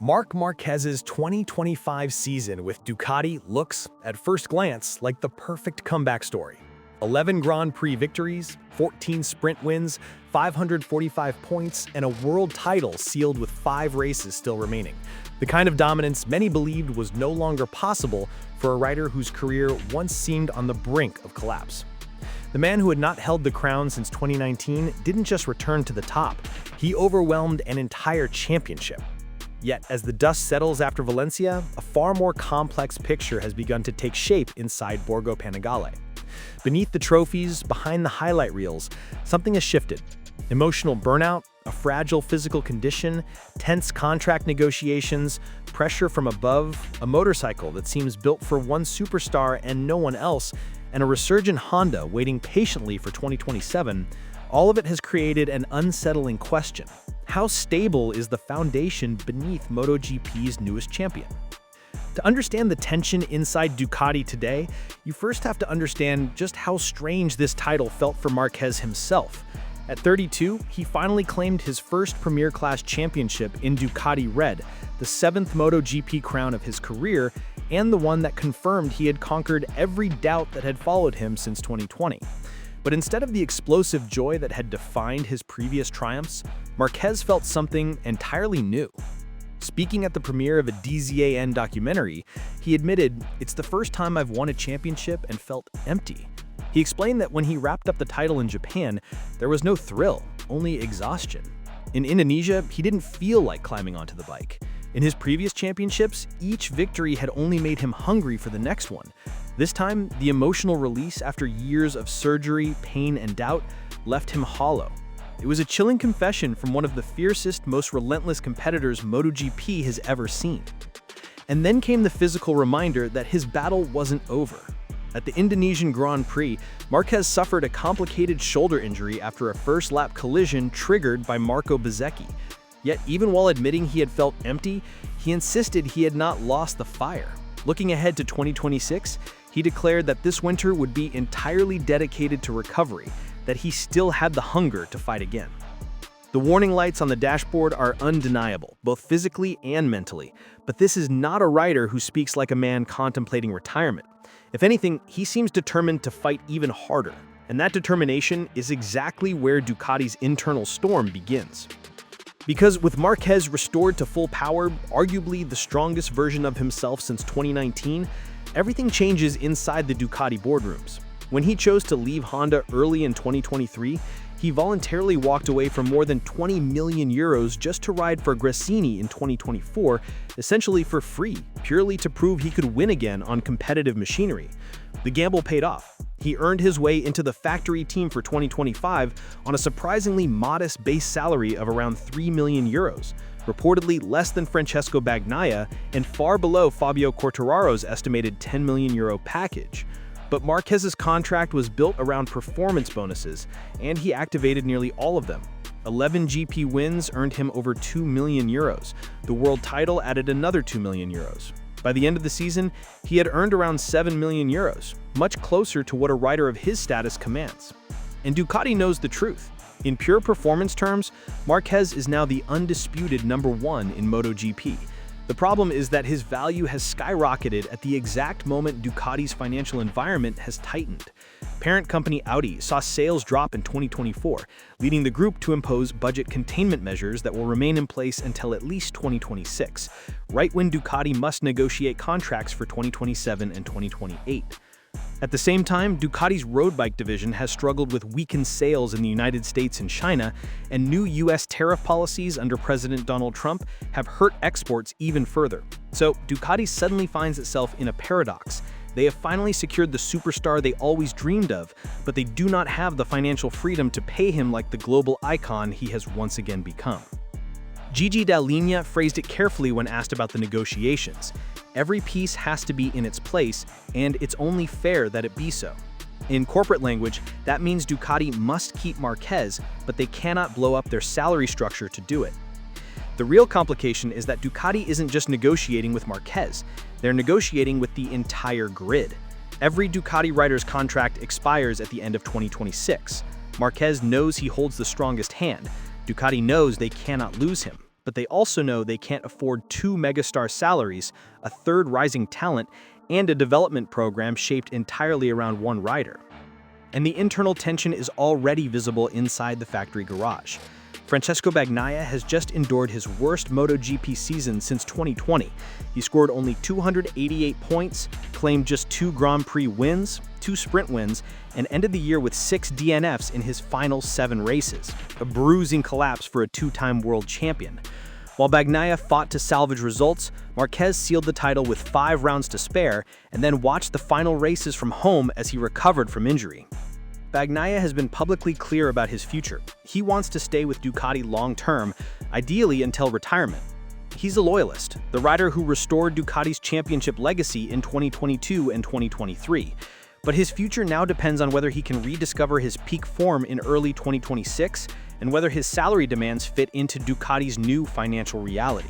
Marc Marquez's 2025 season with Ducati looks, at first glance, like the perfect comeback story. 11 Grand Prix victories, 14 sprint wins, 545 points, and a world title sealed with 5 races still remaining. The kind of dominance many believed was no longer possible for a rider whose career once seemed on the brink of collapse. The man who had not held the crown since 2019 didn't just return to the top, he overwhelmed an entire championship. Yet, as the dust settles after Valencia, a far more complex picture has begun to take shape inside Borgo Panigale. Beneath the trophies, behind the highlight reels, something has shifted. Emotional burnout, a fragile physical condition, tense contract negotiations, pressure from above, a motorcycle that seems built for one superstar and no one else, and a resurgent Honda waiting patiently for 2027, all of it has created an unsettling question. How stable is the foundation beneath MotoGP's newest champion? To understand the tension inside Ducati today, you first have to understand just how strange this title felt for Marquez himself. At 32, he finally claimed his first Premier Class championship in Ducati Red, the 7th MotoGP crown of his career, and the one that confirmed he had conquered every doubt that had followed him since 2020. But instead of the explosive joy that had defined his previous triumphs, Marquez felt something entirely new. Speaking at the premiere of a DZAN documentary, he admitted, "It's the first time I've won a championship and felt empty." He explained that when he wrapped up the title in Japan, there was no thrill, only exhaustion. In Indonesia, he didn't feel like climbing onto the bike. In his previous championships, each victory had only made him hungry for the next one. This time, the emotional release after years of surgery, pain, and doubt left him hollow. It was a chilling confession from one of the fiercest, most relentless competitors MotoGP has ever seen. And then came the physical reminder that his battle wasn't over. At the Indonesian Grand Prix, Marquez suffered a complicated shoulder injury after a first-lap collision triggered by Marco Bezzecchi. Yet even while admitting he had felt empty, he insisted he had not lost the fire. Looking ahead to 2026, he declared that this winter would be entirely dedicated to recovery, that he still had the hunger to fight again. The warning lights on the dashboard are undeniable, both physically and mentally, but this is not a rider who speaks like a man contemplating retirement. If anything, he seems determined to fight even harder, and that determination is exactly where Ducati's internal storm begins. Because with Marquez restored to full power, arguably the strongest version of himself since 2019, everything changes inside the Ducati boardrooms. When he chose to leave Honda early in 2023, he voluntarily walked away from more than 20 million euros just to ride for Gresini in 2024, essentially for free, purely to prove he could win again on competitive machinery. The gamble paid off. He earned his way into the factory team for 2025 on a surprisingly modest base salary of around 3 million euros, reportedly less than Francesco Bagnaia and far below Fabio Quartararo's estimated 10 million euro package. But Marquez's contract was built around performance bonuses, and he activated nearly all of them. 11 GP wins earned him over 2 million euros. The world title added another 2 million euros. By the end of the season, he had earned around 7 million euros, much closer to what a rider of his status commands. And Ducati knows the truth. In pure performance terms, Marquez is now the undisputed #1 in MotoGP. The problem is that his value has skyrocketed at the exact moment Ducati's financial environment has tightened. Parent company Audi saw sales drop in 2024, leading the group to impose budget containment measures that will remain in place until at least 2026, right when Ducati must negotiate contracts for 2027 and 2028. At the same time, Ducati's road bike division has struggled with weakened sales in the United States and China, and new US tariff policies under President Donald Trump have hurt exports even further. So Ducati suddenly finds itself in a paradox. They have finally secured the superstar they always dreamed of, but they do not have the financial freedom to pay him like the global icon he has once again become. Gigi Dall'Igna phrased it carefully when asked about the negotiations. Every piece has to be in its place, and it's only fair that it be so. In corporate language, that means Ducati must keep Marquez, but they cannot blow up their salary structure to do it. The real complication is that Ducati isn't just negotiating with Marquez, they're negotiating with the entire grid. Every Ducati rider's contract expires at the end of 2026. Marquez knows he holds the strongest hand. Ducati knows they cannot lose him. but they also know they can't afford two megastar salaries, a third rising talent, and a development program shaped entirely around one rider. And the internal tension is already visible inside the factory garage. Francesco Bagnaia has just endured his worst MotoGP season since 2020. He scored only 288 points, claimed just 2 Grand Prix wins, 2 sprint wins, and ended the year with 6 DNFs in his final 7 races, a bruising collapse for a 2-time world champion. While Bagnaia fought to salvage results, Márquez sealed the title with 5 rounds to spare and then watched the final races from home as he recovered from injury. Bagnaia has been publicly clear about his future. He wants to stay with Ducati long-term, ideally until retirement. He's a loyalist, the rider who restored Ducati's championship legacy in 2022 and 2023. But his future now depends on whether he can rediscover his peak form in early 2026 and whether his salary demands fit into Ducati's new financial reality.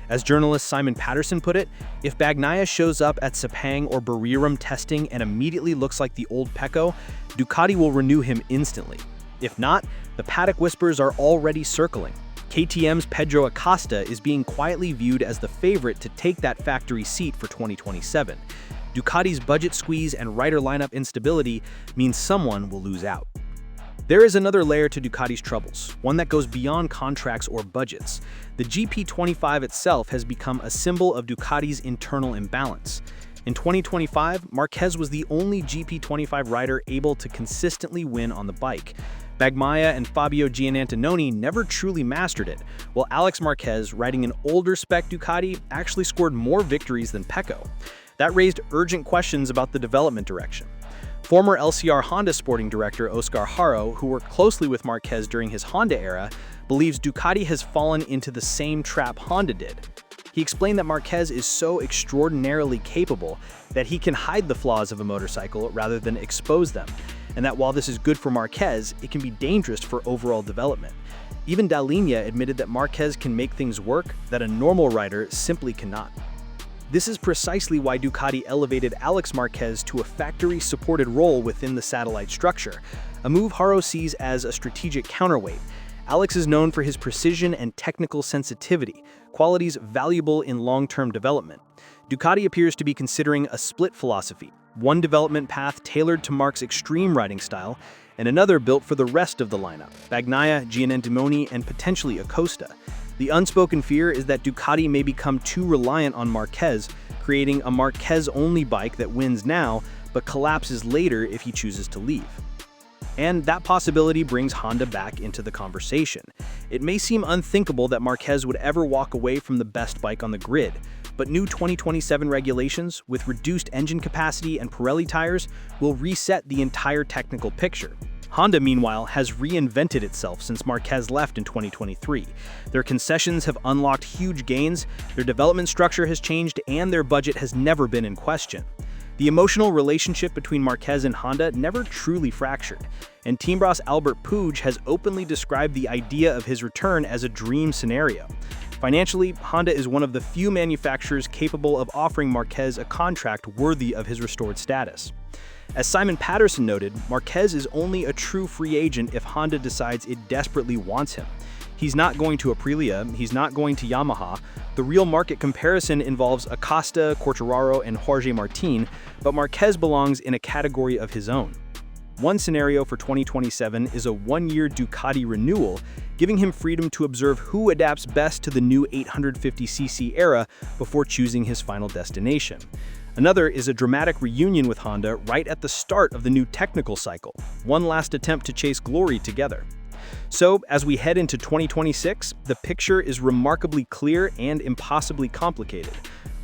As journalist Simon Patterson put it, if Bagnaia shows up at Sepang or Buriram testing and immediately looks like the old Pecco, Ducati will renew him instantly. If not, the paddock whispers are already circling. KTM's Pedro Acosta is being quietly viewed as the favorite to take that factory seat for 2027. Ducati's budget squeeze and rider lineup instability means someone will lose out. There is another layer to Ducati's troubles, one that goes beyond contracts or budgets. The GP25 itself has become a symbol of Ducati's internal imbalance. In 2025, Márquez was the only GP25 rider able to consistently win on the bike. Bagnaia and Fabio Giannantonio never truly mastered it, while Alex Márquez, riding an older spec Ducati, actually scored more victories than Pecco. That raised urgent questions about the development direction. Former LCR Honda sporting director Oscar Haro, who worked closely with Márquez during his Honda era, believes Ducati has fallen into the same trap Honda did. He explained that Márquez is so extraordinarily capable that he can hide the flaws of a motorcycle rather than expose them, and that while this is good for Márquez, it can be dangerous for overall development. Even Dall'Igna admitted that Márquez can make things work that a normal rider simply cannot. This is precisely why Ducati elevated Alex Márquez to a factory-supported role within the satellite structure, a move Haro sees as a strategic counterweight. Alex is known for his precision and technical sensitivity, qualities valuable in long-term development. Ducati appears to be considering a split philosophy, one development path tailored to Marc's extreme riding style, and another built for the rest of the lineup, Bagnaia, Giannantonio, and potentially Acosta. The unspoken fear is that Ducati may become too reliant on Márquez, creating a Márquez-only bike that wins now, but collapses later if he chooses to leave. And that possibility brings Honda back into the conversation. It may seem unthinkable that Márquez would ever walk away from the best bike on the grid, but new 2027 regulations, with reduced engine capacity and Pirelli tires, will reset the entire technical picture. Honda, meanwhile, has reinvented itself since Márquez left in 2023. Their concessions have unlocked huge gains, their development structure has changed, and their budget has never been in question. The emotional relationship between Márquez and Honda never truly fractured, and team boss Albert Puig has openly described the idea of his return as a dream scenario. Financially, Honda is one of the few manufacturers capable of offering Márquez a contract worthy of his restored status. As Simon Patterson noted, Márquez is only a true free agent if Honda decides it desperately wants him. He's not going to Aprilia, he's not going to Yamaha. The real market comparison involves Acosta, Quartararo, and Jorge Martin, but Márquez belongs in a category of his own. One scenario for 2027 is a one-year Ducati renewal, giving him freedom to observe who adapts best to the new 850cc era before choosing his final destination. Another is a dramatic reunion with Honda right at the start of the new technical cycle, one last attempt to chase glory together. So, as we head into 2026, the picture is remarkably clear and impossibly complicated.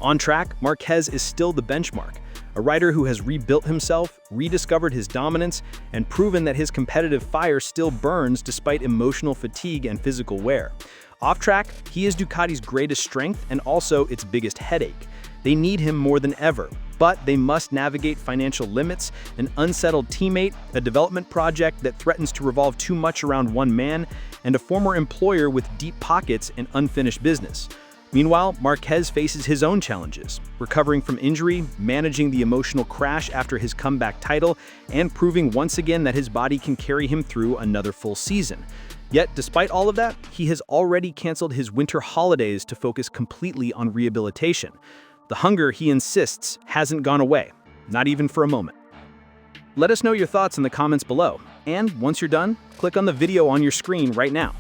On track, Márquez is still the benchmark, a rider who has rebuilt himself, rediscovered his dominance, and proven that his competitive fire still burns despite emotional fatigue and physical wear. Off track, he is Ducati's greatest strength and also its biggest headache. They need him more than ever, but they must navigate financial limits, an unsettled teammate, a development project that threatens to revolve too much around one man, and a former employer with deep pockets and unfinished business. Meanwhile, Márquez faces his own challenges, recovering from injury, managing the emotional crash after his comeback title, and proving once again that his body can carry him through another full season. Yet, despite all of that, he has already canceled his winter holidays to focus completely on rehabilitation. The hunger, he insists, hasn't gone away, not even for a moment. Let us know your thoughts in the comments below, and once you're done, click on the video on your screen right now.